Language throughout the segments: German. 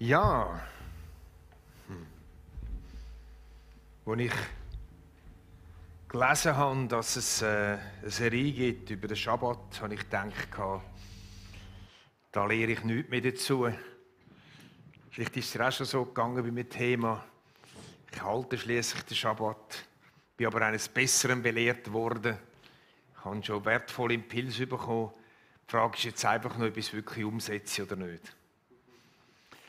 Ja, als ich gelesen habe, dass es eine Serie gibt über den Schabbat, habe ich gedacht, da lehre ich nichts mehr dazu. Vielleicht ist es dir auch schon so gegangen wie mit dem Thema. Ich halte schließlich den Schabbat, bin aber eines Besseren belehrt worden. Ich habe schon wertvolle Impulse bekommen. Die Frage ist jetzt einfach nur, ob ich es wirklich umsetze oder nicht.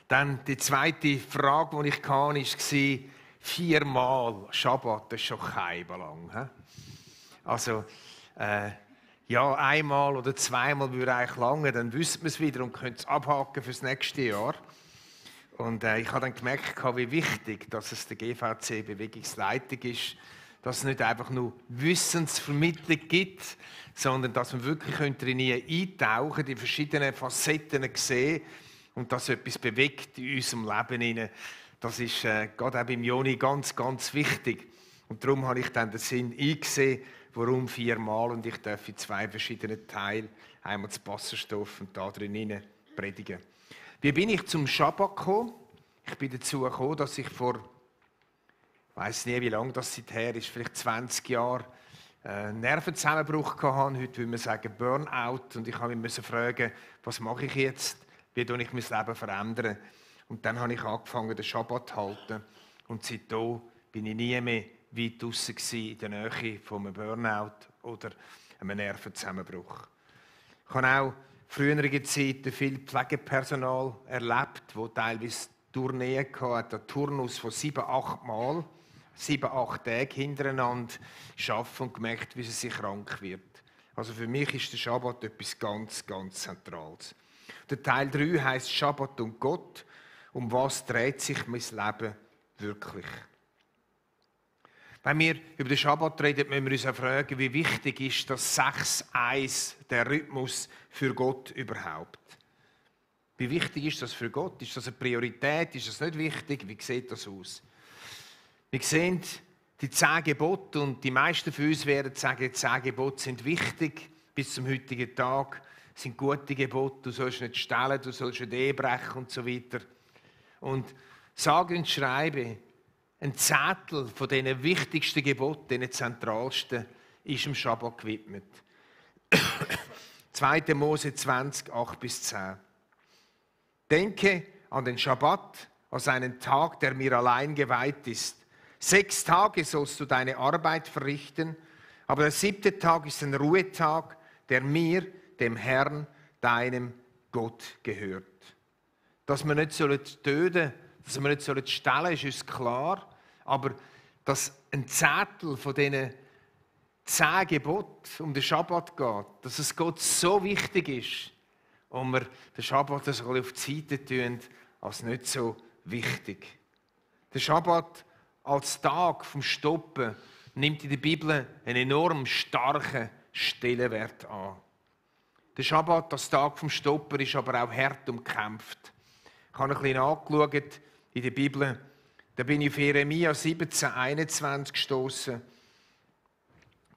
Dann die zweite Frage, die ich hatte, war, 4-mal Schabbat, das ist schon kein lang. Also, ja, einmal oder zweimal würde eigentlich lange, dann wüsste man es wieder und könnte es abhaken für das nächste Jahr. Und ich habe dann gemerkt, wie wichtig dass es der GVC Bewegungsleitung ist, dass es nicht einfach nur Wissensvermittlung gibt, sondern dass wir wirklich drin eintauchen, die verschiedenen Facetten sehen und dass etwas bewegt in unserem Leben. Das ist gerade auch beim Joni ganz, ganz wichtig. Und darum habe ich dann den Sinn eingesehen, warum 4-mal, und ich darf in 2 verschiedenen Teilen, einmal das Passenstoff und da drin predigen. Wie bin ich zum Schabbat gekommen? Ich bin dazu gekommen, dass ich vor, ich weiss nie, wie lange das seither ist, vielleicht 20 Jahre, Nervenzusammenbruch hatte. Heute würde man sagen Burnout. Und ich habe mich fragen, was mache ich jetzt? Wie kann ich mein Leben verändern? Und dann habe ich angefangen, den Schabbat zu halten. Und seitdem bin ich nie mehr weit draussen in der Nähe von einem Burnout oder einem Nervenzusammenbruch. Ich habe auch früheren Zeiten viel Pflegepersonal erlebt, das teilweise Tourneen hatte, einen Turnus von 7-8 Mal, 7-8 Tage hintereinander arbeiten und gemerkt, wie sie krank wird. Also für mich ist der Schabbat etwas ganz, ganz Zentrales. Der Teil 3 heisst Schabbat und Gott. Um was dreht sich mein Leben wirklich? Wenn wir über den Schabbat reden, müssen wir uns auch fragen, wie wichtig ist das 6-1, der Rhythmus für Gott überhaupt? Wie wichtig ist das für Gott? Ist das eine Priorität? Ist das nicht wichtig? Wie sieht das aus? Wir sehen die 10 Gebote und die meisten von uns werden sagen, die 10 Gebote sind wichtig bis zum heutigen Tag. Das sind gute Gebote, du sollst nicht stehlen, du sollst nicht Ehe brechen und so weiter. Und sage und schreibe, ein Zettel von diesen wichtigsten Geboten, den zentralsten, ist dem Schabbat gewidmet. 2. Mose 20, 8-10. Denke an den Schabbat, als einen Tag, der mir allein geweiht ist. 6 Tage sollst du deine Arbeit verrichten, aber der 7. Tag ist ein Ruhetag, der mir, dem Herrn, deinem Gott gehört. Dass wir nicht töten sollen, dass wir nicht stehlen sollen, ist uns klar. Aber dass ein Zettel von diesen 10 Geboten um den Schabbat geht, dass es Gott so wichtig ist und wir den Schabbat auf die Seite tun, als nicht so wichtig. Der Schabbat als Tag vom Stoppen nimmt in der Bibel einen enorm starken Stellenwert an. Der Schabbat als Tag vom Stoppen ist aber auch hart umkämpft. Ich habe ein bisschen angeschaut in der Bibel. Da bin ich auf Jeremia 17,21 gestoßen,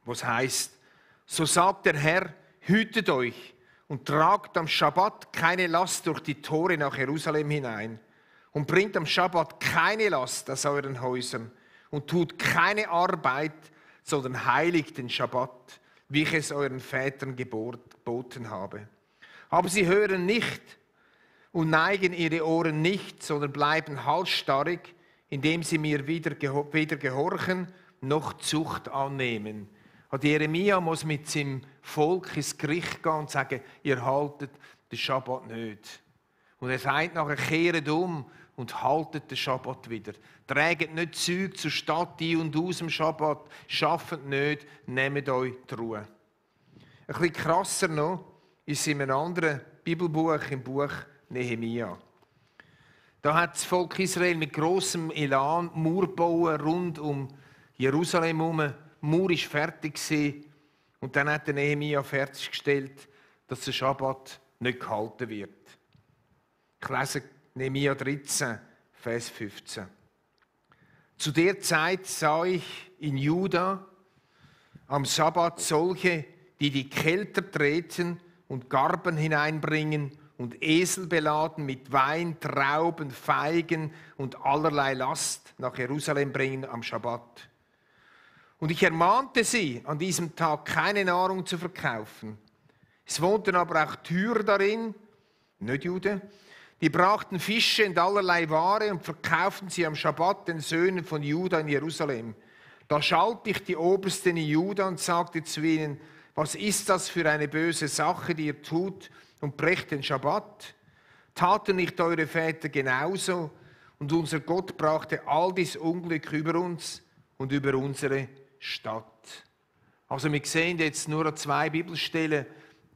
wo es heisst: So sagt der Herr, hütet euch und tragt am Schabbat keine Last durch die Tore nach Jerusalem hinein und bringt am Schabbat keine Last aus euren Häusern und tut keine Arbeit, sondern heiligt den Schabbat, wie ich es euren Vätern geboten habe. Aber sie hören nicht und neigen ihre Ohren nicht, sondern bleiben halsstarrig, indem sie mir weder gehorchen noch Zucht annehmen. Und Jeremia muss mit seinem Volk ins Gericht gehen und sagen, ihr haltet den Schabbat nicht. Und er sagt nachher, kehret um und haltet den Schabbat wieder. Trägt nicht Zeug zur Stadt ein und aus dem Schabbat, schafft nicht, nehmt euch die Ruhe. Ein bisschen krasser noch ist in einem anderen Bibelbuch, im Buch Nehemia. Da hat das Volk Israel mit grossem Elan Mauer gebaut, rund um Jerusalem herum. Die Mauer war fertig und dann hat der Nehemia fertiggestellt, dass der Schabbat nicht gehalten wird. Ich lese Nehemia 13, Vers 15. Zu der Zeit sah ich in Juda am Sabbat solche, die die Kelter treten und Garben hineinbringen und Esel beladen mit Wein, Trauben, Feigen und allerlei Last nach Jerusalem bringen am Schabbat. Und ich ermahnte sie, an diesem Tag keine Nahrung zu verkaufen. Es wohnten aber auch Tyrer darin, nicht Juden, die brachten Fische und allerlei Ware und verkauften sie am Schabbat den Söhnen von Juda in Jerusalem. Da schalt ich die Obersten in Juda und sagte zu ihnen, was ist das für eine böse Sache, die ihr tut und brecht den Schabbat? Taten nicht eure Väter genauso? Und unser Gott brachte all dies Unglück über uns und über unsere Stadt. Also wir sehen jetzt nur an 2 Bibelstellen,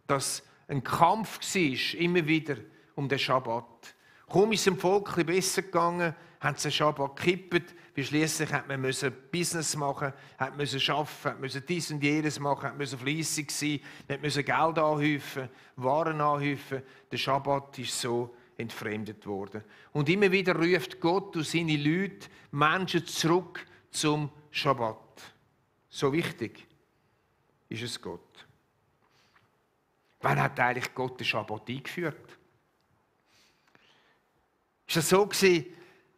dass ein Kampf war, immer wieder um den Schabbat. Kaum ist es dem Volk ein bisschen besser gegangen, haben sie den Schabbat gekippt, weil schliesslich musste man Business machen, musste arbeiten, musste dies und jenes machen, musste fleissig sein, musste Geld anhäufen, Waren anhäufen. Der Schabbat ist so entfremdet worden. Und immer wieder ruft Gott und seine Leute Menschen zurück zum Schabbat. So wichtig ist es Gott. Wann hat eigentlich Gott den Schabbat eingeführt? Ist es so gewesen,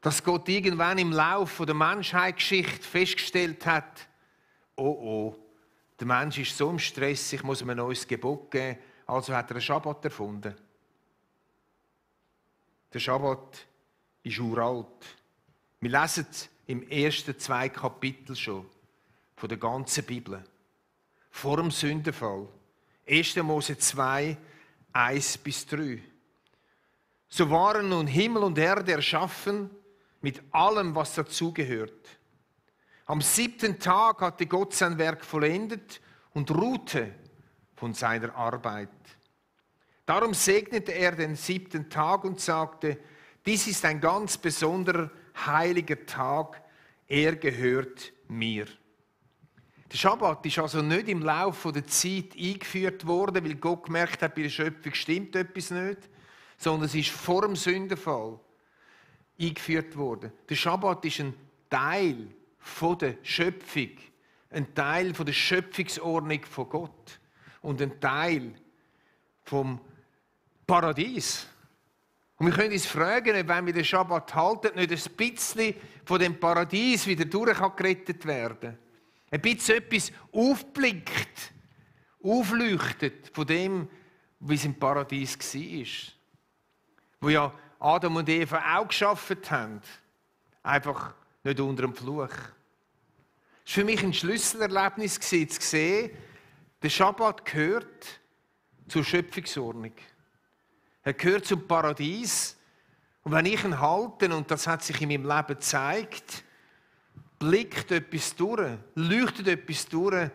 dass Gott irgendwann im Laufe der Menschheitsgeschichte festgestellt hat, oh, der Mensch ist so im Stress, ich muss ihm ein neues Gebot geben, also hat er einen Schabbat erfunden. Der Schabbat ist uralt. Wir lesen im ersten 2 Kapitel schon von der ganzen Bibel. Vor dem Sündenfall. 1. Mose 2, 1-3. So waren nun Himmel und Erde erschaffen, mit allem, was dazugehört. Am 7. Tag hatte Gott sein Werk vollendet und ruhte von seiner Arbeit. Darum segnete er den 7. Tag und sagte, dies ist ein ganz besonderer, heiliger Tag, er gehört mir. Der Schabbat ist also nicht im Laufe der Zeit eingeführt worden, weil Gott gemerkt hat, bei der Schöpfung stimmt etwas nicht, sondern es ist vor dem Sündenfall eingeführt worden. Der Schabbat ist ein Teil der Schöpfung, ein Teil der Schöpfungsordnung von Gott und ein Teil vom Paradies. Und wir können uns fragen, ob, wenn wir den Schabbat halten, nicht ein bisschen von dem Paradies wieder durchgerettet werden kann. Ein bisschen etwas aufblickt, aufleuchtet von dem, wie es im Paradies war. Wo ja Adam und Eva auch geschafft haben. Einfach nicht unter dem Fluch. Es war für mich ein Schlüsselerlebnis zu sehen, der Schabbat gehört zur Schöpfungsordnung. Er gehört zum Paradies. Und wenn ich ihn halte, und das hat sich in meinem Leben gezeigt, blickt etwas durch, leuchtet etwas durch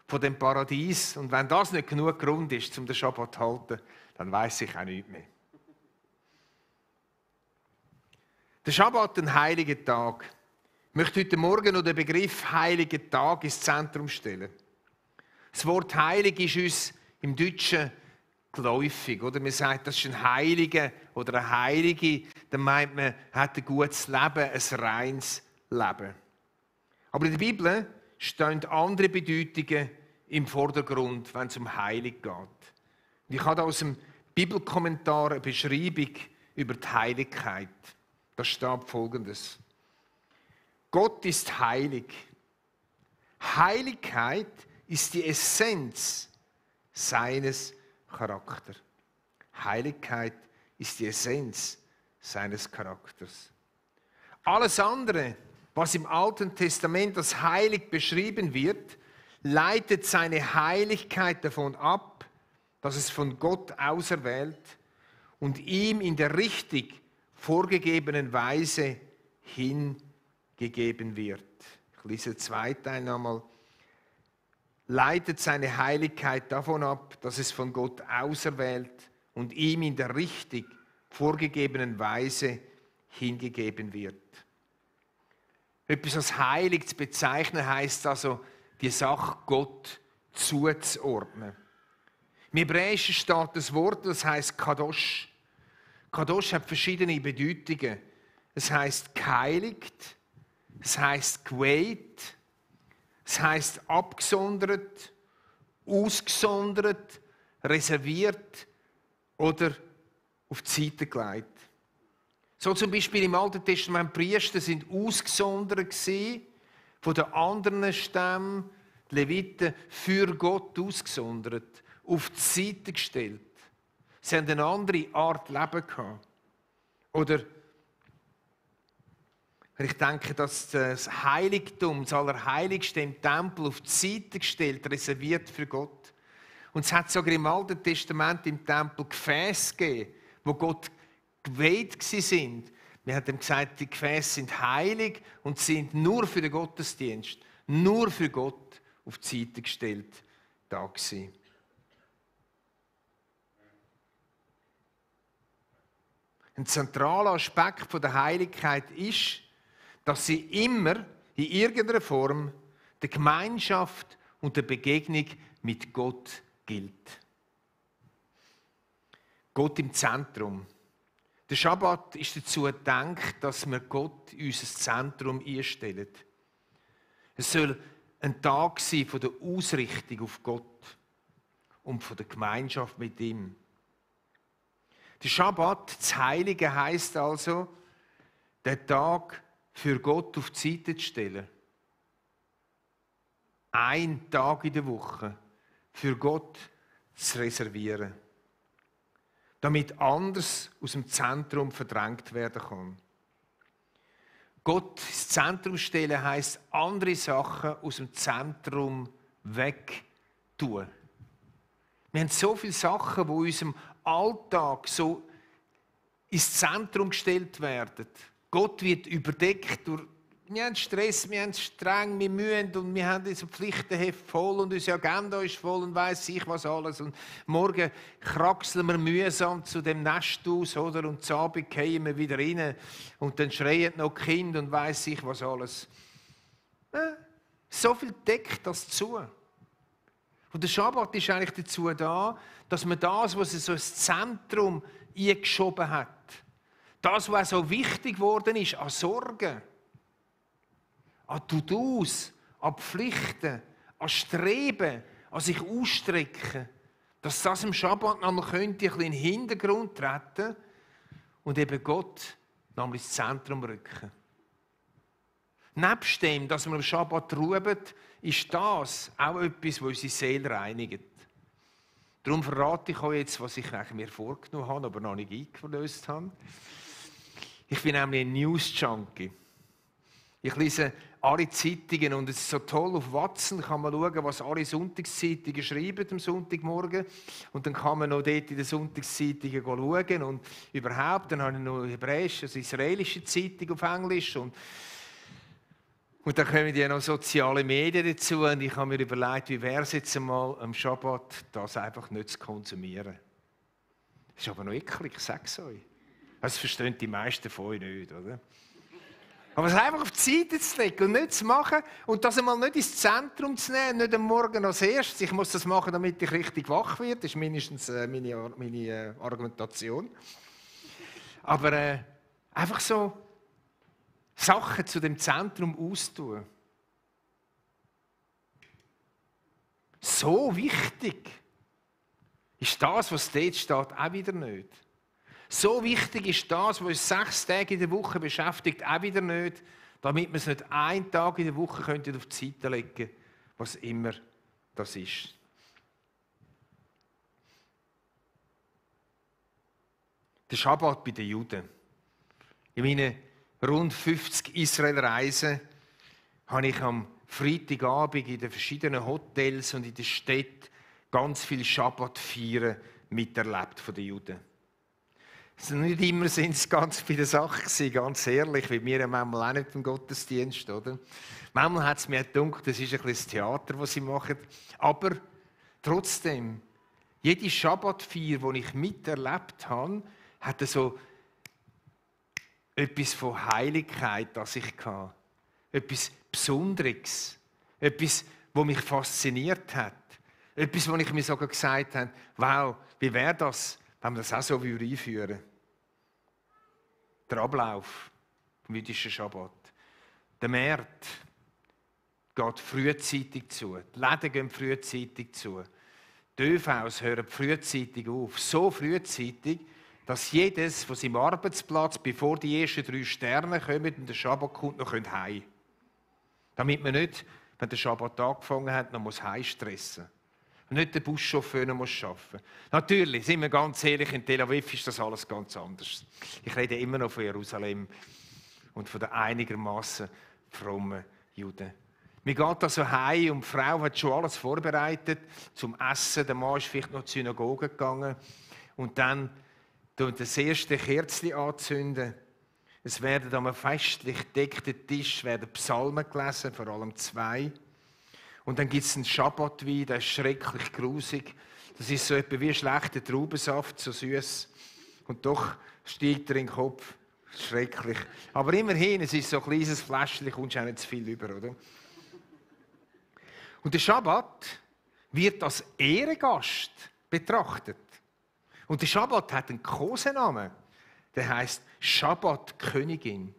von dem Paradies. Und wenn das nicht genug Grund ist, um den Schabbat zu halten, dann weiss ich auch nichts mehr. Der Schabbat, ein heiliger Tag. Ich möchte heute Morgen noch den Begriff heiliger Tag ins Zentrum stellen. Das Wort heilig ist uns im Deutschen geläufig. Oder man sagt, das ist ein Heiliger oder eine Heilige. Dann meint man, er hat ein gutes Leben, ein reines Leben. Aber in der Bibel stehen andere Bedeutungen im Vordergrund, wenn es um heilig geht. Und ich habe aus dem Bibelkommentar eine Beschreibung über die Heiligkeit. Da steht Folgendes. Gott ist heilig. Heiligkeit ist die Essenz seines Charakters. Heiligkeit ist die Essenz seines Charakters. Alles andere, was im Alten Testament als heilig beschrieben wird, leitet seine Heiligkeit davon ab, dass es von Gott auserwählt und ihm in der richtig vorgegebenen Weise hingegeben wird. Ich lese den zweiten Teil nochmal. Leitet seine Heiligkeit davon ab, dass es von Gott auserwählt und ihm in der richtig vorgegebenen Weise hingegeben wird. Etwas als heilig zu bezeichnen, heisst also, die Sache Gott zuzuordnen. Im Hebräischen steht das Wort, das heisst Kadosh. Kadosh hat verschiedene Bedeutungen. Es heisst geheiligt, es heisst geweiht, es heisst abgesondert, ausgesondert, reserviert oder auf die Seite gelegt. So zum Beispiel im Alten Testament, Priester sind ausgesondert gewesen, von den anderen Stämmen, die Leviten, für Gott ausgesondert, auf die Seite gestellt. Sie haben eine andere Art Leben gehabt. Oder ich denke, dass das Heiligtum, das Allerheiligste im Tempel auf die Seite gestellt, reserviert für Gott. Und es hat sogar im Alten Testament im Tempel Gefäße gegeben, wo Gott geweiht sind. Wir haben gesagt, die Gefäße sind heilig und sind nur für den Gottesdienst, nur für Gott auf die Seite gestellt da gewesen. Ein zentraler Aspekt der Heiligkeit ist, dass sie immer in irgendeiner Form der Gemeinschaft und der Begegnung mit Gott gilt. Gott im Zentrum. Der Schabbat ist dazu gedacht, dass wir Gott in unser Zentrum einstellen. Es soll ein Tag sein von der Ausrichtung auf Gott und von der Gemeinschaft mit ihm. Der Schabbat, das Heilige, heisst also, den Tag für Gott auf die Seite zu stellen. Ein Tag in der Woche für Gott zu reservieren, damit anders aus dem Zentrum verdrängt werden kann. Gott ins Zentrum stellen heisst, andere Sachen aus dem Zentrum wegtun. Wir haben so viele Sachen, die in unserem Alltag so ins Zentrum gestellt werden. Gott wird überdeckt durch, wir haben Stress, wir haben streng, wir mühen und wir haben unser Pflichtenheft voll und unsere Agenda ist voll und weiss ich was alles. Und morgen kraxeln wir mühsam zu dem Nest aus, oder? Und zu Abend fallen wir wieder rein und dann schreien noch Kind und weiss ich was alles. So viel deckt das zu. Und der Schabbat ist eigentlich dazu da, dass man das, was es so ins Zentrum eingeschoben hat, das, was so wichtig geworden ist, an Sorgen, an To-dos, an Pflichten, an Streben, an sich ausstrecken, dass das im Schabbat nochmal könnte ein bisschen in den Hintergrund treten und eben Gott nochmal ins Zentrum rücken. Nebst dem, dass wir am Schabbat ruhen, ist das auch etwas, was unsere Seele reinigt. Darum verrate ich euch jetzt, was ich mir vorgenommen habe, aber noch nicht eingelöst habe. Ich bin nämlich ein News-Junkie. Ich lese alle Zeitungen und es ist so toll, auf Watson kann man schauen, was alle Sonntagszeitungen schreiben am Sonntagmorgen. Und dann kann man noch dort in den Sonntagszeitungen schauen und überhaupt, dann habe ich noch hebräische, also israelische Zeitung auf Englisch und dann kommen ja noch soziale Medien dazu und ich habe mir überlegt, wie wäre es jetzt einmal am Schabbat, das einfach nicht zu konsumieren. Das ist aber noch eklig, ich sage es euch. Das verstehen die meisten von euch nicht, oder? Aber es einfach auf die Seite zu legen und nicht zu machen und das einmal nicht ins Zentrum zu nehmen, nicht am Morgen als erstes. Ich muss das machen, damit ich richtig wach werde. Das ist mindestens meine Argumentation. Aber einfach so Sachen zu dem Zentrum austun. So wichtig ist das, was dort steht, auch wieder nicht. So wichtig ist das, was uns 6 Tage in der Woche beschäftigt, auch wieder nicht, damit wir es nicht einen Tag in der Woche auf die Seite legen können, was immer das ist. Der Schabbat bei den Juden. In meinen rund 50 Israel-Reisen habe ich am Freitagabend in den verschiedenen Hotels und in den Städten ganz viel Schabbat-Feiern miterlebt von den Juden. Nicht immer sind es ganz viele Sachen gewesen, ganz ehrlich, wie wir manchmal auch nicht im Gottesdienst, oder? Manchmal hat es mir gedacht, das ist ein bisschen das Theater, das sie machen. Aber trotzdem, jede Schabbatfeier, die ich miterlebt habe, hatte so etwas von Heiligkeit, das ich hatte. Etwas Besonderes. Etwas, das mich fasziniert hat. Etwas, wo ich mir sogar gesagt habe, wow, wie wäre das, wenn wir das auch so einführen würden. Der Ablauf vom jüdischen Schabbat. Der Markt geht frühzeitig zu. Die Läden gehen frühzeitig zu. Die ÖVs hören frühzeitig auf. So frühzeitig, dass jedes von seinem Arbeitsplatz, bevor die ersten 3 Sterne kommen und der Schabbat kommt, noch heim können. Damit man nicht, wenn der Schabbat angefangen hat, noch heimstressen muss. Und nicht der Buschauffeur noch arbeiten muss. Natürlich, sind wir ganz ehrlich, in Tel Aviv ist das alles ganz anders. Ich rede immer noch von Jerusalem und von den einigermaßen frommen Juden. Mir geht also heim und die Frau hat schon alles vorbereitet zum Essen. Der Mann ist vielleicht noch zur Synagoge gegangen. Und dann das erste Kerzchen anzünden. Es werden an einem festlich gedeckten Tisch Psalmen gelesen, vor allem 2. Und dann gibt es einen Schabbatwein, der ist schrecklich grusig. Das ist so etwa wie schlechter Traubensaft, so süß. Und doch steigt er in den Kopf. Schrecklich. Aber immerhin, es ist so ein kleines Fläschchen, kommst du auch nicht zu viel über, oder? Und der Schabbat wird als Ehrengast betrachtet. Und der Schabbat hat einen Kosenamen. Der heißt Schabbat-Königin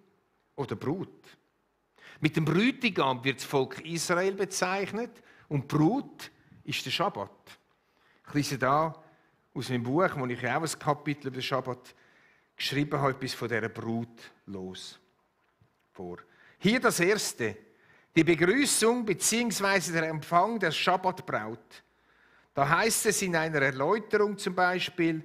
oder Brut. Mit dem Bräutigam wird das Volk Israel bezeichnet und die Brut ist der Schabbat. Ich lese da aus meinem Buch, wo ich auch ein Kapitel über den Schabbat geschrieben habe, etwas von dieser Brut los vor. Hier das erste, die Begrüßung bzw. der Empfang der Schabbatbraut. Da heißt es in einer Erläuterung zum Beispiel,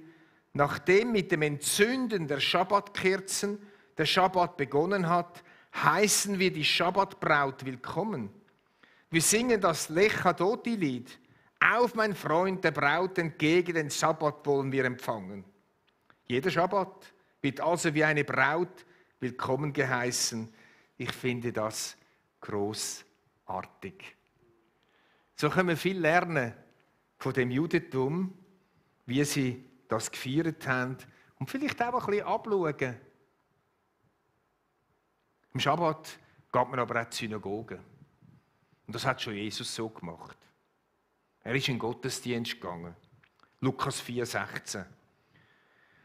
nachdem mit dem Entzünden der Schabbatkerzen der Schabbat begonnen hat, heißen wir die Schabbatbraut willkommen. Wir singen das Lechadoti-Lied. Auf, mein Freund, der Braut entgegen, den Schabbat wollen wir empfangen. Jeder Schabbat wird also wie eine Braut willkommen geheißen. Ich finde das großartig. So können wir viel lernen von dem Judentum, wie sie das gefeiert haben und vielleicht auch ein bisschen abschauen. Am Schabbat geht man aber auch zur Synagoge. Und das hat schon Jesus so gemacht. Er ist in den Gottesdienst gegangen. Lukas 4,16.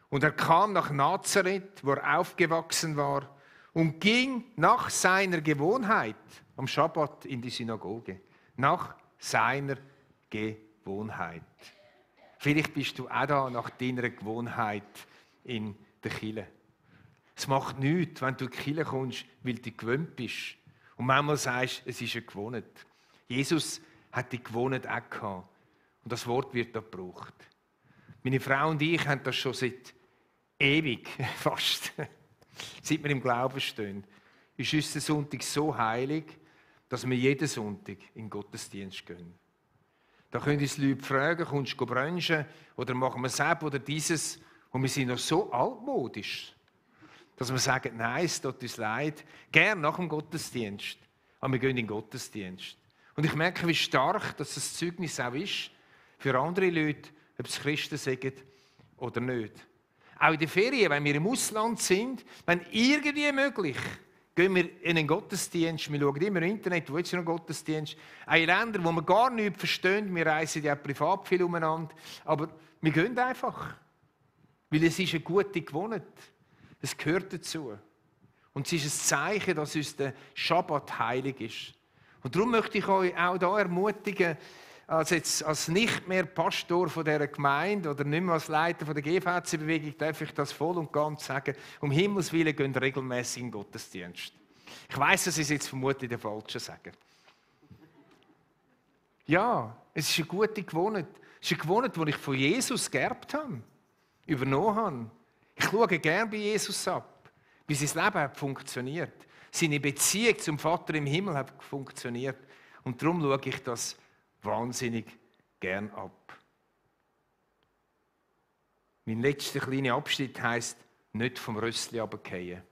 Und er kam nach Nazareth, wo er aufgewachsen war, und ging nach seiner Gewohnheit am Schabbat in die Synagoge. Nach seiner Gewohnheit. Vielleicht bist du auch da nach deiner Gewohnheit in der Kirche. Es macht nichts, wenn du in die Kirche kommst, weil du gewöhnt bist. Und manchmal sagst du, es ist eine Gewohnheit. Jesus hat die Gewohnheit auch gehabt. Und das Wort wird da gebraucht. Meine Frau und ich haben das schon seit ewig, fast, seit wir im Glauben stehen. Ist unser Sonntag so heilig, dass wir jeden Sonntag in den Gottesdienst gehen. Da können uns Leute fragen, kommst du brunchen oder machen wir es oder dieses? Und wir sind noch so altmodisch, dass wir sagen, nein, es tut uns leid, gern nach dem Gottesdienst. Aber wir gehen in den Gottesdienst. Und ich merke, wie stark dass das Zeugnis auch ist für andere Leute, ob es Christen sagen oder nicht. Auch in den Ferien, wenn wir im Ausland sind, wenn irgendwie möglich, gehen wir in einen Gottesdienst. Wir schauen immer im Internet, wo ist ein Gottesdienst. Auch in Ländern, wo wir gar nichts verstehen, wir reisen ja privat viel umeinander, aber wir gehen einfach. Weil es ist eine gute Gewohnheit. Es gehört dazu. Und es ist ein Zeichen, dass uns der Schabbat heilig ist. Und darum möchte ich euch auch hier ermutigen, als nicht mehr Pastor von dieser Gemeinde oder nicht mehr als Leiter von der GVC-Bewegung, darf ich das voll und ganz sagen. Um Himmels Willen gehen regelmäßig in den Gottesdienst. Ich weiss, dass ich es jetzt vermutlich den Falschen sage. Ja, es ist eine gute Gewohnheit. Es ist eine Gewohnheit, die ich von Jesus geerbt habe, übernommen habe. Ich schaue gerne bei Jesus ab, wie sein Leben hat funktioniert. Seine Beziehung zum Vater im Himmel hat funktioniert. Und darum schaue ich das wahnsinnig gern ab. Mein letzter kleiner Abschnitt heisst, nicht vom Rössli runterfallen.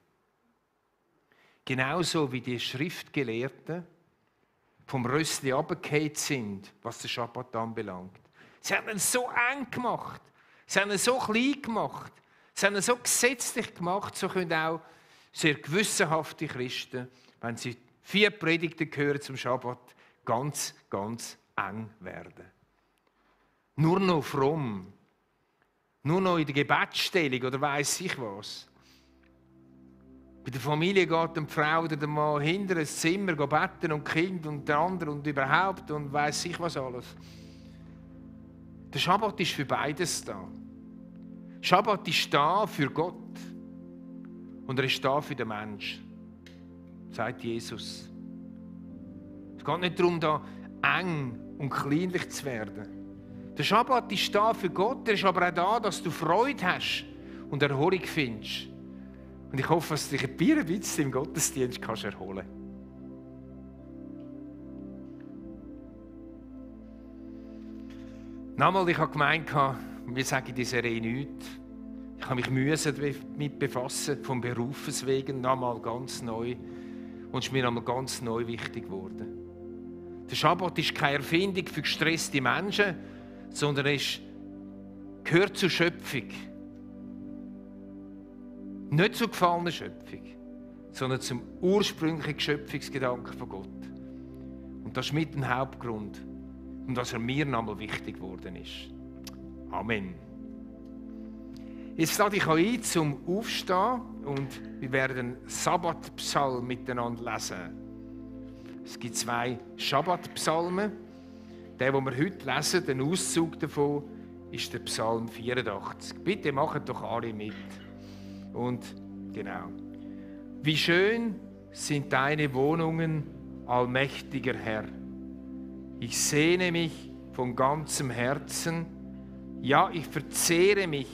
Genauso wie die Schriftgelehrten vom Rössli runtergefallen sind, was den Schabbat anbelangt. Sie haben ihn so eng gemacht, sie haben ihn so klein gemacht, sie haben ihn so gesetzlich gemacht, so können auch sehr gewissenhafte Christen, wenn sie 4 Predigten hören zum Schabbat, ganz, ganz eng werden. Nur noch fromm, nur noch in der Gebetsstellung oder weiss ich was. Bei der Familie geht die Frau oder der Mann hinter ein Zimmer beten und Kind und der andere und überhaupt und weiss ich was alles. Der Schabbat ist für beides da. Schabbat ist da für Gott und er ist da für den Mensch, sagt Jesus. Es geht nicht darum, da eng und kleinlich zu werden. Der Schabbat ist da für Gott, er ist aber auch da, dass du Freude hast und Erholung findest. Und ich hoffe, dass du dich ein bisschen im Gottesdienst kannst erholen kannst. Nochmal, ich habe gemeint, wir sagen die Serie nichts. Ich habe mich damit befassen, vom Berufes wegen, nochmal ganz neu. Und es ist mir nochmal ganz neu wichtig geworden. Der Schabbat ist keine Erfindung für gestresste Menschen, sondern es gehört zur Schöpfung. Nicht zur gefallenen Schöpfung, sondern zum ursprünglichen Schöpfungsgedanken von Gott. Und das ist mit dem Hauptgrund, und was mir nochmal wichtig geworden ist. Amen. Jetzt lade ich euch ein zum Aufstehen und wir werden einen Sabbatpsalm miteinander lesen. Es gibt 2 Schabbatpsalmen. Der, den wir heute lesen, den Auszug davon, ist der Psalm 84. Bitte macht doch alle mit. Und genau. Wie schön sind deine Wohnungen, allmächtiger Herr. Ich sehne mich von ganzem Herzen, ja, ich verzehre mich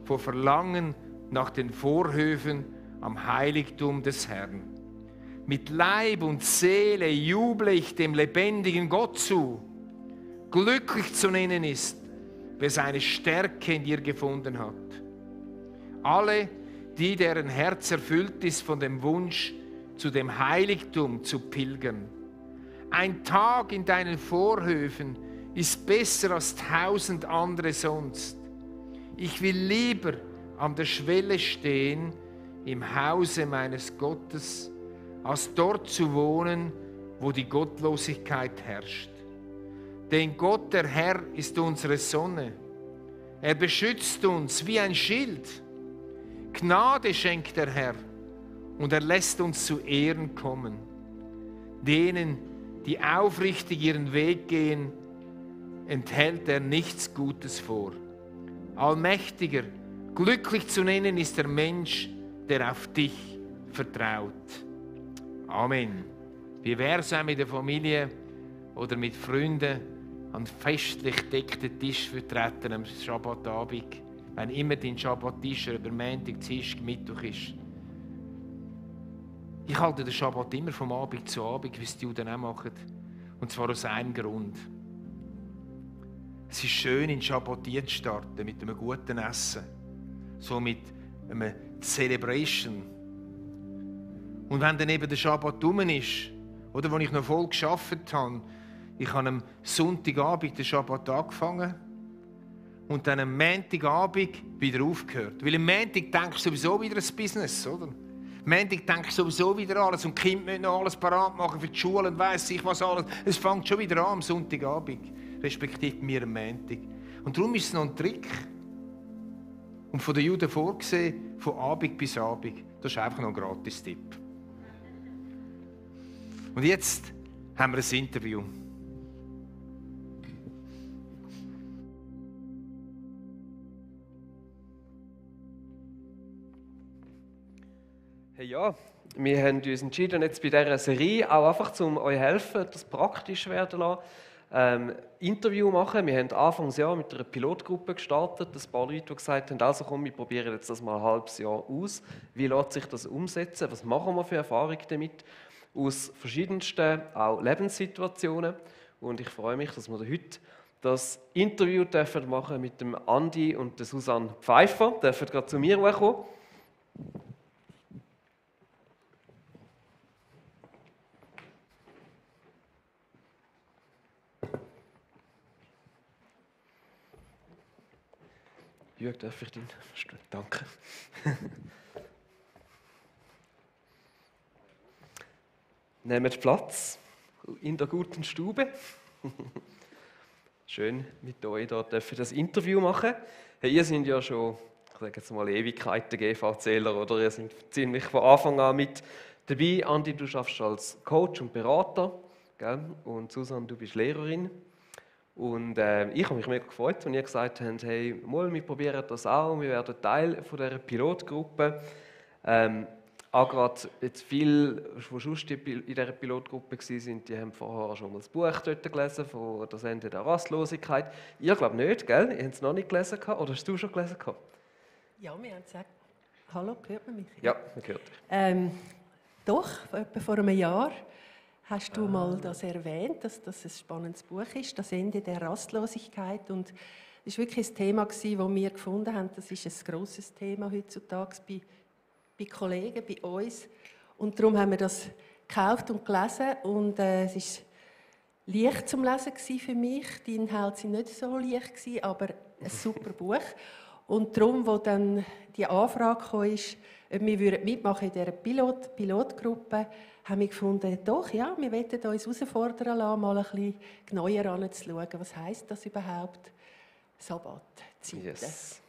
vor Verlangen nach den Vorhöfen am Heiligtum des Herrn. Mit Leib und Seele juble ich dem lebendigen Gott zu. Glücklich zu nennen ist, wer seine Stärke in dir gefunden hat. Alle, deren Herz erfüllt ist von dem Wunsch, zu dem Heiligtum zu pilgern. Ein Tag in deinen Vorhöfen ist besser als 1000 andere sonst. Ich will lieber an der Schwelle stehen, im Hause meines Gottes, als dort zu wohnen, wo die Gottlosigkeit herrscht. Denn Gott, der Herr, ist unsere Sonne. Er beschützt uns wie ein Schild. Gnade schenkt der Herr und er lässt uns zu Ehren kommen. Denen, die aufrichtig ihren Weg gehen, enthält er nichts Gutes vor. Allmächtiger, glücklich zu nennen ist der Mensch, der auf dich vertraut. Amen. Wie wäre es auch mit der Familie oder mit Freunden an festlich gedeckten Tisch vertreten am Schabbatabend, wenn immer dein Schabbat-Tisch über Montag, Dienstag, Mittwoch ist. Ich halte den Schabbat immer vom Abend zu Abend, wie es die Juden auch machen. Und zwar aus einem Grund. Es ist schön, in den Schabbat zu starten mit einem guten Essen. So mit einer Celebration. Und wenn dann eben der Schabbat rum ist, oder wenn ich noch voll gearbeitet habe, ich habe am Sonntagabend den Schabbat angefangen und dann am Montagabend wieder aufgehört. Weil am Montag denkst du sowieso wieder an das Business, oder? Am Montag denkst du sowieso wieder an alles und die Kinder müssen noch alles parat machen für die Schule und weiss ich was alles. Es fängt schon wieder an am Sonntagabend, respektive mir am Montag. Und darum ist es noch ein Trick. Und von den Juden vorgesehen, von Abend bis Abend. Das ist einfach noch ein Gratis-Tipp. Und jetzt haben wir ein Interview. Hey ja, wir haben uns entschieden, jetzt bei dieser Serie auch einfach, um euch helfen, das praktisch werden lassen, Interview machen. Wir haben Anfangsjahr mit einer Pilotgruppe gestartet. Ein paar Leute, die gesagt haben, also komm, wir probieren jetzt das mal ein halbes Jahr aus. Wie lässt sich das umsetzen? Was machen wir für Erfahrungen damit? Aus verschiedensten auch Lebenssituationen. Und ich freue mich, dass wir heute das Interview machen mit dem Andi und der Susanne Pfeiffer. Die dürfen gerade zu mir kommen. Jörg, darf ich den? Danke. Nehmt Platz in der guten Stube. Schön mit euch da dürfen das Interview machen. Hey, ihr seid ja schon, ich sage jetzt mal, Ewigkeiten GV-Zähler, oder? Ihr seid ziemlich von Anfang an mit dabei. Andi, du arbeitest als Coach und Berater, gell? Und Susanne, du bist Lehrerin. Und ich habe mich mega gefreut, als ihr gesagt habt, hey, mal, wir probieren das auch, wir werden Teil von dieser Pilotgruppe. Auch gerade jetzt viele, die sonst in dieser Pilotgruppe waren, die haben vorher schon mal das Buch dort gelesen, von «Das Ende der Rastlosigkeit». Ihr glaube nicht, gell? Ihr habt es noch nicht gelesen gehabt, oder hast du schon gelesen gehabt? Ja, wir haben gesagt, hallo, hört man mich? Ja, man hört dich. Doch, etwa vor einem Jahr hast du mal das erwähnt, dass das ein spannendes Buch ist, «Das Ende der Rastlosigkeit». Und das war wirklich ein Thema, das wir gefunden haben. Das ist ein grosses Thema heutzutage bei Kollegen, bei uns. Und darum haben wir das gekauft und gelesen. Und es war leicht zum Lesen für mich. Die Inhalte waren nicht so leicht, aber ein super Buch. Und darum, als dann die Anfrage kam, ob wir mitmachen in dieser Pilotgruppe, haben wir gefunden, doch, ja, wir wollen uns herausfordern lassen, mal ein bisschen genauer anzuschauen. Was heisst das überhaupt? Sabbatzeiten. Yes.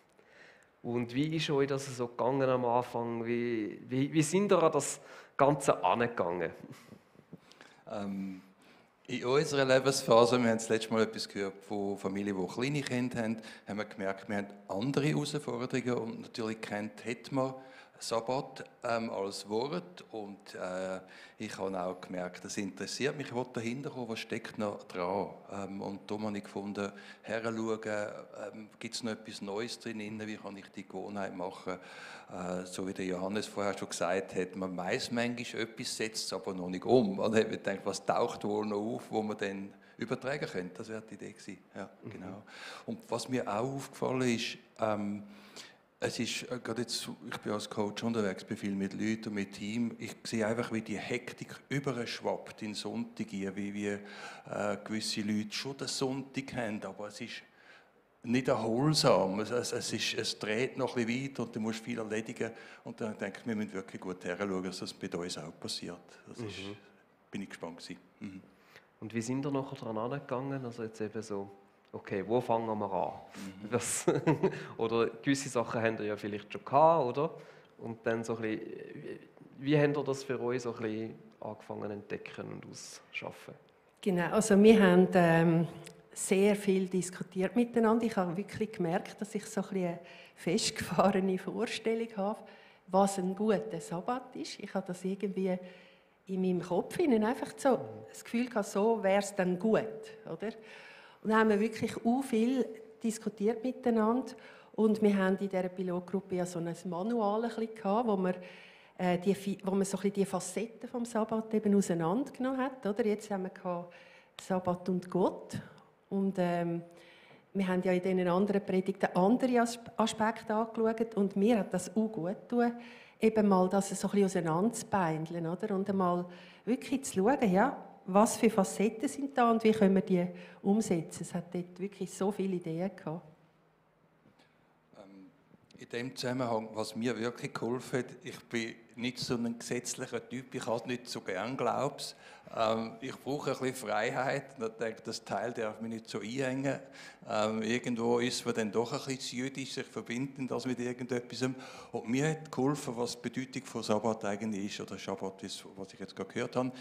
Und wie ist euch das so gegangen am Anfang? Wie sind ihr an das Ganze angegangen? In unserer Lebensphase, wir haben das letzte Mal etwas gehört von Familien, die kleine Kinder haben wir gemerkt, wir haben andere Herausforderungen und natürlich hat man Sabbat als Wort und ich habe auch gemerkt, das interessiert mich, ich wollte dahinter kommen, was steckt noch dran und darum habe ich gefunden, heranschauen, gibt es noch etwas Neues drin, wie kann ich die Gewohnheit machen, so wie der Johannes vorher schon gesagt hat, man weiss manchmal etwas, setzt es aber noch nicht um. Und ich gedacht, was taucht wohl noch auf, wo man dann übertragen könnte, das wäre die Idee gewesen. Ja, genau. Und was mir auch aufgefallen ist, es ist gerade jetzt, ich bin als Coach unterwegs, bin viel mit Leuten und mit Team. Ich sehe einfach, wie die Hektik überschwappt in Sonntag, wie gewisse Leute schon den Sonntag haben, aber es ist nicht erholsam. Es dreht noch ein bisschen weiter und du musst viel erledigen. Und dann denke ich, wir müssen wirklich gut hinschauen, dass das bei uns auch passiert. Bin ich gespannt gewesen. Und wie sind ihr nachher daran angegangen? Also jetzt eben so, okay, wo fangen wir an? Oder gewisse Sachen habt ihr ja vielleicht schon gehabt, oder? Und dann so ein bisschen, wie habt ihr das für euch so ein bisschen angefangen zu entdecken und auszuschaffen? Genau, also wir haben sehr viel diskutiert miteinander. Ich habe wirklich gemerkt, dass ich so ein bisschen eine festgefahrene Vorstellung habe, was ein guter Sabbat ist. Ich habe das irgendwie in meinem Kopf einfach so das Gefühl gehabt, so wäre es dann gut, oder? Und dann haben wir wirklich viel diskutiert miteinander und wir haben in dieser Pilotgruppe ja so ein Manual gehabt, wo man so ein bisschen die Facetten vom Sabbat eben auseinandergenommen hat, oder? Jetzt haben wir Sabbat und Gott und wir haben ja in diesen anderen Predigten andere Aspekte angeschaut und mir hat das auch gut getan, eben mal das so ein bisschen auseinanderzubeindeln, oder? Und einmal wirklich zu schauen, ja, was für Facetten sind da und wie können wir die umsetzen. Es hat dort wirklich so viele Ideen gehabt. In dem Zusammenhang, was mir wirklich geholfen hat, ich bin nicht so ein gesetzlicher Typ, ich habe es nicht so gern, glaube ich. Ich brauche ein bisschen Freiheit. Ich denke, das Teil darf mich nicht so einhängen. Irgendwo ist man dann doch ein bisschen zu jüdisch, sich verbinden das mit irgendetwas. Und mir hat geholfen, was die Bedeutung von Sabbat eigentlich ist, oder Schabbat ist, was ich jetzt gerade gehört habe.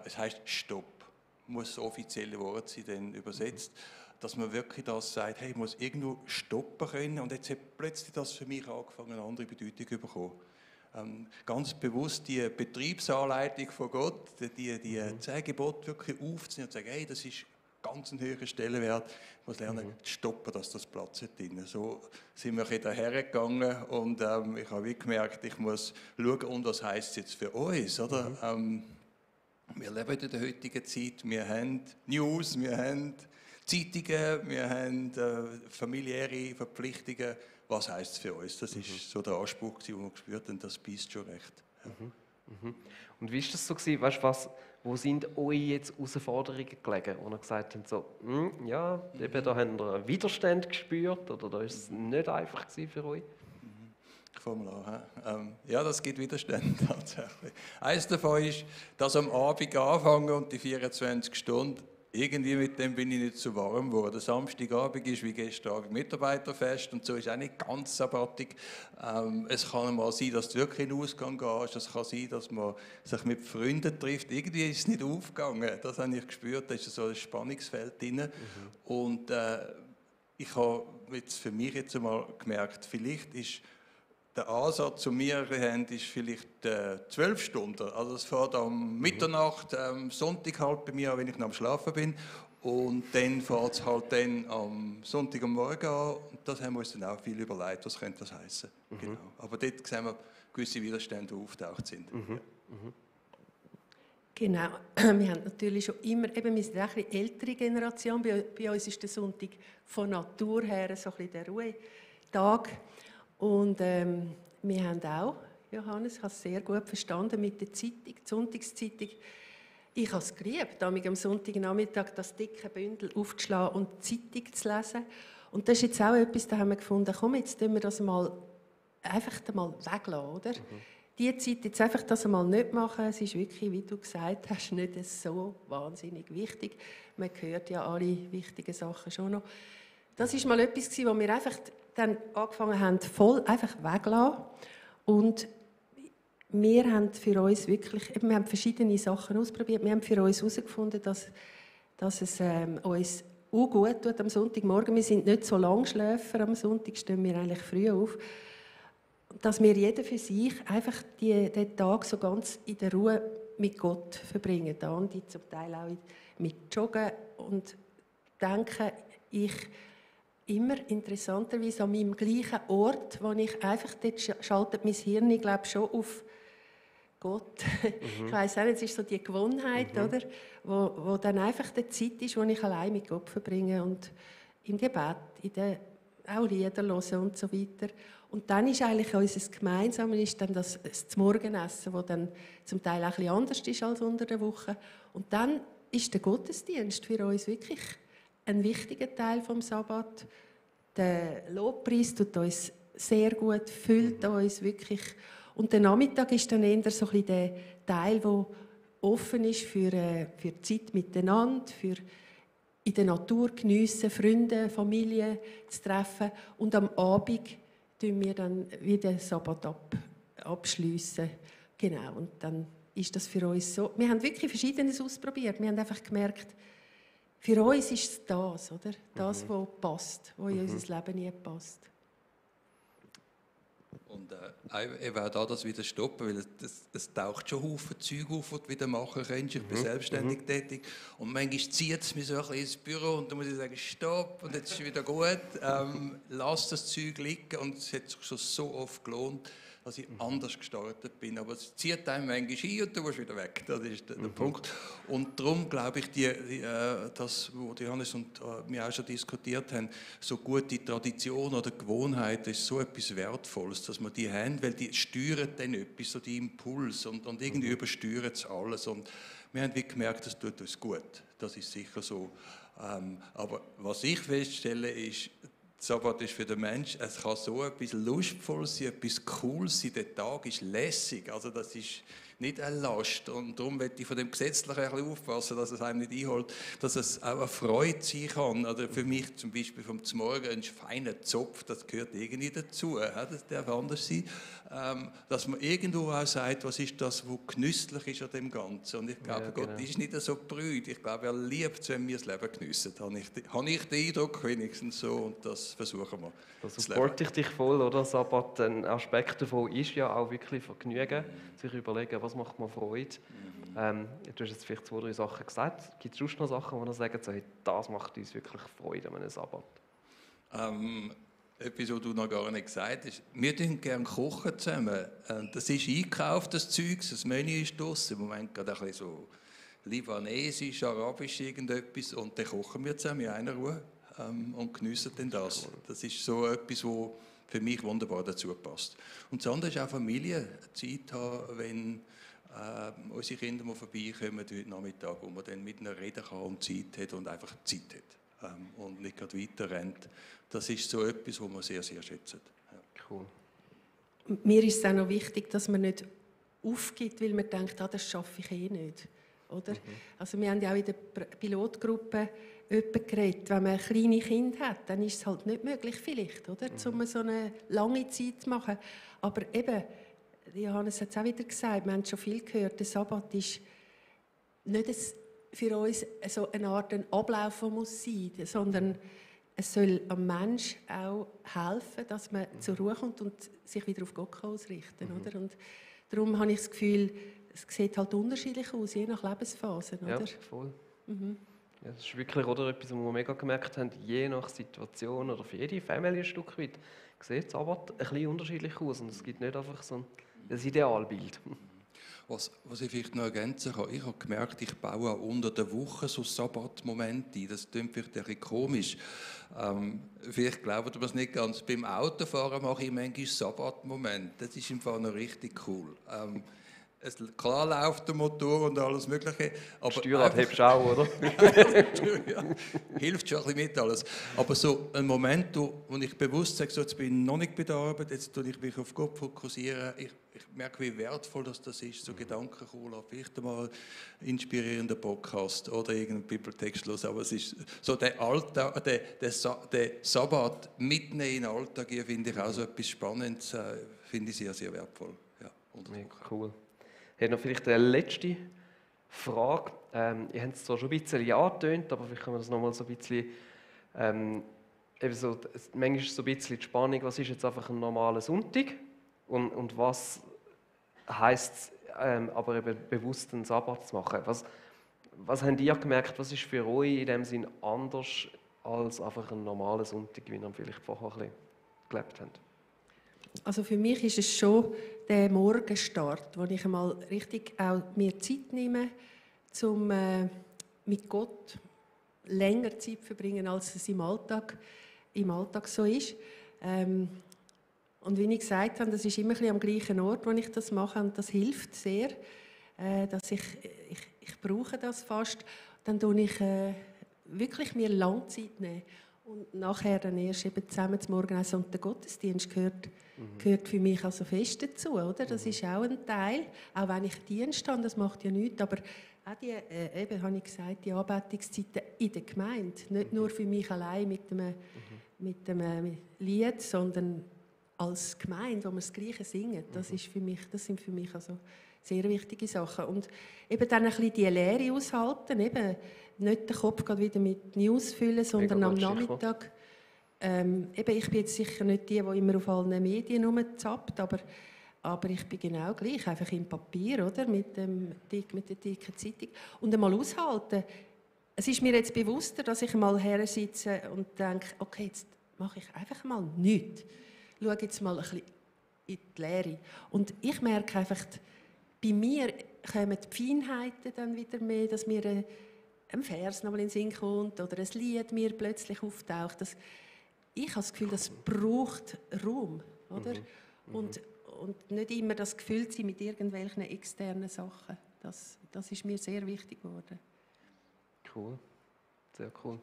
Es heisst Stopp. Muss das offizielle Wort sein, dann übersetzt. Dass man wirklich das sagt, hey, ich muss irgendwo stoppen können. Und jetzt hat plötzlich das für mich angefangen, eine andere Bedeutung zu bekommen. Ganz bewusst die Betriebsanleitung von Gott, die 10 Gebote wirklich aufzunehmen und zu sagen, hey, das ist ganz ein höherer Stellenwert. Ich muss lernen, zu stoppen, dass das Platz hat drin. So sind wir daher gegangen und ich habe wie gemerkt, ich muss schauen, und was heisst es jetzt für uns, oder? Wir leben in der heutigen Zeit, wir haben News, wir haben Zeitungen, wir haben familiäre Verpflichtungen. Was heisst es für uns? Das ist so der Anspruch, den wir gespürt haben, das beißt schon recht. Ja. Und wie war das so gewesen? Weißt du, wo sind euch jetzt Herausforderungen gelegen, wo ihr gesagt habt, so, ja, eben, da habt ihr einen Widerstand gespürt oder da war es nicht einfach für euch? Ich fange mal an. Ja, das gibt Widerstand tatsächlich. Eines davon ist, dass am Abend anfangen und die 24 Stunden irgendwie mit dem bin ich nicht so warm geworden. Samstagabend ist wie gestern Abend Mitarbeiterfest und so ist auch nicht ganz sabbatig. Es kann mal sein, dass du wirklich in den Ausgang gehst. Es kann sein, dass man sich mit Freunden trifft. Irgendwie ist es nicht aufgegangen. Das habe ich gespürt. Da ist so ein Spannungsfeld drin. Und ich habe jetzt für mich jetzt einmal gemerkt, vielleicht ist der Ansatz zu mir ist vielleicht 12 Stunden. Also es fährt am Mitternacht, Sonntag halt bei mir, wenn ich noch am Schlafen bin. Und dann fährt es halt dann am Sonntag am Morgen an. Und das haben wir uns dann auch viel überlegt, was könnte das heißen. Genau. Aber dort sehen wir gewisse Widerstände, die auftaucht sind. Ja. Genau, wir haben natürlich schon immer, eben, wir sind auch eine ältere Generation, bei uns ist der Sonntag von Natur her so ein bisschen der Ruhetag. Und wir haben auch, Johannes, ich habe es sehr gut verstanden mit der Zeitung, die Sonntagszeitung. Ich habe es geliebt, am Sonntagnachmittag das dicke Bündel aufzuschlagen und die Zeitung zu lesen. Und das ist jetzt auch etwas, da haben wir gefunden, komm, jetzt tun wir das mal einfach mal weglassen, oder? Die Zeit jetzt einfach das mal nicht machen, es ist wirklich, wie du gesagt hast, nicht so wahnsinnig wichtig. Man hört ja alle wichtigen Sachen schon noch. Das war mal etwas, wo wir einfach dann angefangen haben, voll einfach wegzulassen. Und wir haben für uns wirklich, wir haben verschiedene Sachen ausprobiert. Wir haben für uns herausgefunden, dass es uns auch gut tut am Sonntagmorgen. Wir sind nicht so Langschläfer, am Sonntag stehen wir eigentlich früh auf. Dass wir jeder für sich einfach den Tag so ganz in der Ruhe mit Gott verbringen. Da und die zum Teil auch mit Joggen und denken, ich immer interessanterweise an meinem gleichen Ort, wo ich einfach, dort schaltet mein Hirn, ich glaube, schon auf Gott. Ich weiss auch nicht, es ist so die Gewohnheit, oder? Wo dann einfach die Zeit ist, wo ich allein mit Gott verbringe und im Gebet, auch Lieder hören und so weiter. Und dann ist eigentlich unser Gemeinsames ist dann das Morgenessen, das dann zum Teil auch ein bisschen anders ist als unter der Woche. Und dann ist der Gottesdienst für uns wirklich ein wichtiger Teil vom Sabbat. Der Lobpreis tut uns sehr gut, füllt uns wirklich. Und der Nachmittag ist dann eher so ein bisschen der Teil, der offen ist für Zeit miteinander, für in der Natur geniessen, Freunde, Familie zu treffen. Und am Abend tun wir dann wieder den Sabbat abschliessen. Genau, und dann ist das für uns so. Wir haben wirklich Verschiedenes ausprobiert. Wir haben einfach gemerkt, für uns ist es das, oder? Das, was passt, was in unser Leben nie passt. Und eben auch da das wieder stoppen, weil es taucht schon Haufen Zeug auf, die du wieder machen kannst. Ich bin selbstständig tätig und manchmal zieht es mich so ein bisschen ins Büro und dann muss ich sagen, stopp und jetzt ist es wieder gut. Lass das Zeug liegen und es hat sich schon so oft gelohnt, dass ich anders gestartet bin. Aber es zieht einem manchmal ein und du musst wieder weg. Das ist der Punkt. Und darum glaube ich, das, was Johannes und wir auch schon diskutiert haben, so gute Tradition oder Gewohnheit ist so etwas Wertvolles, dass wir die haben, weil die steuern dann etwas, so die Impuls und irgendwie übersteuern es alles. Und wir haben gemerkt, das tut uns gut. Das ist sicher so. Aber was ich feststelle, ist, Sabbat ist für den Menschen, es kann so etwas Lustvolles sein, etwas Cooles sein, der Tag ist lässig, also das ist nicht eine Last und darum möchte ich von dem Gesetzlichen ein bisschen aufpassen, dass es einem nicht einholt, dass es auch eine Freude sein kann. Oder für mich zum Beispiel vom Morgen ein feiner Zopf, das gehört irgendwie dazu, das darf anders sein, dass man irgendwo auch sagt, was ist das, was genüsslich ist an dem Ganzen. Und ich glaube, genau. Gott ist nicht so brüd. Ich glaube, er liebt es, wenn wir das Leben geniessen. Habe ich den Eindruck wenigstens so und das versuchen wir. Das supporte ich dich voll, oder? Sabbat, ein Aspekt davon ist ja auch wirklich Vergnügen, sich überlegen, was macht mir Freude. Du hast jetzt vielleicht 2, 3 Sachen gesagt. Gibt es sonst noch Sachen, wo ihr sagt, so, hey, das macht uns wirklich Freude an einem Sabbat? Etwas, was du noch gar nicht gesagt hast. Wir kochen gerne kochen zusammen. Das ist eingekauft, das Zeug. Das Menü ist draussen. Im Moment gerade ein bisschen so libanesisch, arabisch irgendetwas. Und dann kochen wir zusammen in einer Ruhe und geniessen dann das. Das ist so etwas, was für mich wunderbar dazu passt. Und das andere ist auch Familie. Zeit haben, wenn unsere Kinder mal vorbeikommen heute Nachmittag, wo man dann mit ihnen reden kann und Zeit hat und einfach Zeit hat. Und nicht gerade weiter rennt. Das ist so etwas, was wir sehr, sehr schätzen. Ja. Cool. Mir ist es auch noch wichtig, dass man nicht aufgibt, weil man denkt, das schaffe ich eh nicht. Oder? Also wir haben ja auch in der Pilotgruppe geredet, wenn man kleine Kinder hat, dann ist es halt nicht möglich vielleicht, oder? Um so eine lange Zeit zu machen. Aber eben, Johannes hat es auch wieder gesagt, wir haben schon viel gehört, der Sabbat ist nicht für uns so eine Art Ablauf, der muss sein, sondern es soll am Menschen auch helfen, dass man zur Ruhe kommt und sich wieder auf Gott ausrichten kann. Oder? Und darum habe ich das Gefühl, es sieht halt unterschiedlich aus, je nach Lebensphase. Oder? Ja, voll. Ja, das ist wirklich etwas, was wir mega gemerkt haben, je nach Situation oder für jede Familie ein Stück weit sieht das aber ein bisschen unterschiedlich aus und es gibt nicht einfach so ein Idealbild. Was ich vielleicht noch ergänzen kann, ich habe gemerkt, ich baue auch unter der Woche so Sabbatmomente ein. Das klingt vielleicht ein bisschen komisch. Vielleicht glaubt ihr es nicht ganz. Beim Autofahren mache ich manchmal Sabbatmomente. Das ist im Fall noch richtig cool. Klar läuft der Motor und alles Mögliche. Aber Steuerrad hebst du auch, oder? ja, hilft schon ein bisschen mit alles. Aber so ein Moment, wo ich bewusst sage, so, jetzt bin ich noch nicht bei der Arbeit, jetzt tue ich mich auf Gott fokussieren. Ich merke, wie wertvoll das ist, so Gedanken kommen, vielleicht einmal inspirierender Podcast oder irgendein Bibeltext los. Aber es ist so der Alltag, der Sabbat mitten in den Alltag, finde ich auch so etwas Spannendes, finde ich sehr, sehr wertvoll. Ja, mega cool. Ich habe noch vielleicht eine letzte Frage. Ihr habt es zwar schon ein bisschen angetönt, aber vielleicht können wir das noch mal so ein bisschen eben so, manchmal ist so ein bisschen die Spannung, was ist jetzt einfach ein normaler Sonntag und was heisst es aber eben bewusst einen Sabbat zu machen. Was habt ihr gemerkt, was ist für euch in dem Sinn anders als einfach ein normaler Sonntag, wie ihr vielleicht vorher ein bisschen gelebt habt? Also für mich ist es schon der Morgenstart, wo ich einmal richtig auch mir Zeit nehme, um mit Gott länger Zeit zu verbringen, als es im Alltag so ist. Und wie ich gesagt habe, das ist immer ein bisschen am gleichen Ort, wo ich das mache, und das hilft sehr, dass ich brauche das fast. Dann tue ich wirklich mir lang Zeit nehmen. Und nachher dann erst eben zusammen zum Morgenessen und der Gottesdienst gehört für mich also fest dazu, oder? Das ist auch ein Teil, auch wenn ich Dienst habe, das macht ja nichts, aber auch die, eben habe ich gesagt, die Anbetungszeiten in der Gemeinde, nicht nur für mich allein mit dem Lied, sondern als Gemeinde, wo wir das Gleiche singen, das sind für mich also sehr wichtige Sachen. Und eben dann ein bisschen die Leere aushalten, eben nicht den Kopf gerade wieder mit News füllen, sondern am Nachmittag. Ich bin jetzt sicher nicht die immer auf allen Medien rumzappt, aber ich bin genau gleich, einfach im Papier, oder? Mit der dicken Zeitung. Und einmal aushalten. Es ist mir jetzt bewusster, dass ich mal her sitze und denke, okay, jetzt mache ich einfach mal nichts. Schaue jetzt mal ein bisschen in die Leere. Und ich merke einfach, bei mir kommen die Feinheiten dann wieder mehr, dass mir ein Vers noch mal in den Sinn kommt oder ein Lied mir plötzlich auftaucht. Ich habe das Gefühl, das braucht Raum, oder? Und nicht immer das Gefühl sein mit irgendwelchen externen Sachen. Das ist mir sehr wichtig geworden. Cool, sehr cool.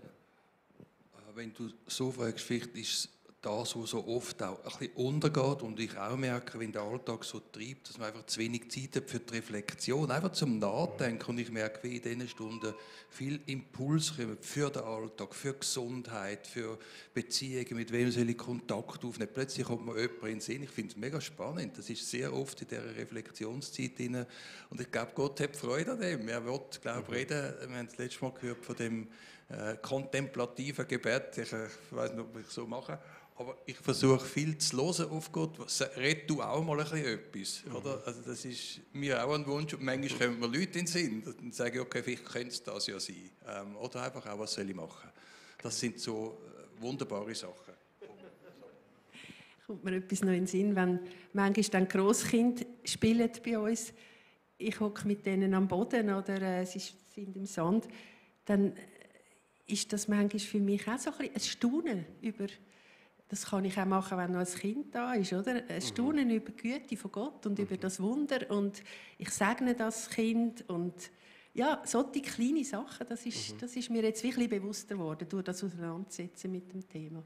Wenn du so fragst, vielleicht ist das, was so oft auch ein bisschen untergeht und ich auch merke, wenn der Alltag so treibt, dass man einfach zu wenig Zeit hat für die Reflexion, einfach zum Nachdenken. Und ich merke, wie in diesen Stunden viel Impuls kommen für den Alltag, für Gesundheit, für Beziehungen, mit wem soll ich Kontakt aufnehmen. Plötzlich kommt mir jemand in den Sinn. Ich finde es mega spannend. Das ist sehr oft in dieser Reflexionszeit drin. Und ich glaube, Gott hat Freude an dem. Er wird, glaube ich, reden. Wir haben das letzte Mal gehört von dem kontemplativen Gebet. Ich weiß nicht, ob ich so mache. Aber ich versuche viel zu hören auf Gott. Red du auch mal ein bisschen etwas, oder? Also das ist mir auch ein Wunsch. Und manchmal kommen mir Leute in den Sinn. Dann sage ich, okay, vielleicht könnte es das ja sein. Oder einfach auch, was soll ich machen? Das sind so wunderbare Sachen. Kommt mir etwas noch in den Sinn, wenn manchmal dann Grosskinder spielen bei uns. Ich hocke mit denen am Boden oder sie sind im Sand. Dann ist das manchmal für mich auch so ein Staunen über. Das kann ich auch machen, wenn noch ein Kind da ist, oder? Ein Staunen über die Güte von Gott und über das Wunder. Und ich segne das Kind. Und ja, solche kleine Sachen, das ist mir jetzt wirklich bewusster geworden, durch das Auseinandersetzen mit dem Thema.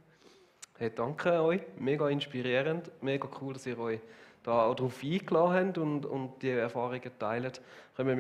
Hey, danke euch, mega inspirierend, mega cool, dass ihr euch da auch darauf eingeladen habt und die Erfahrungen teilt. Können wir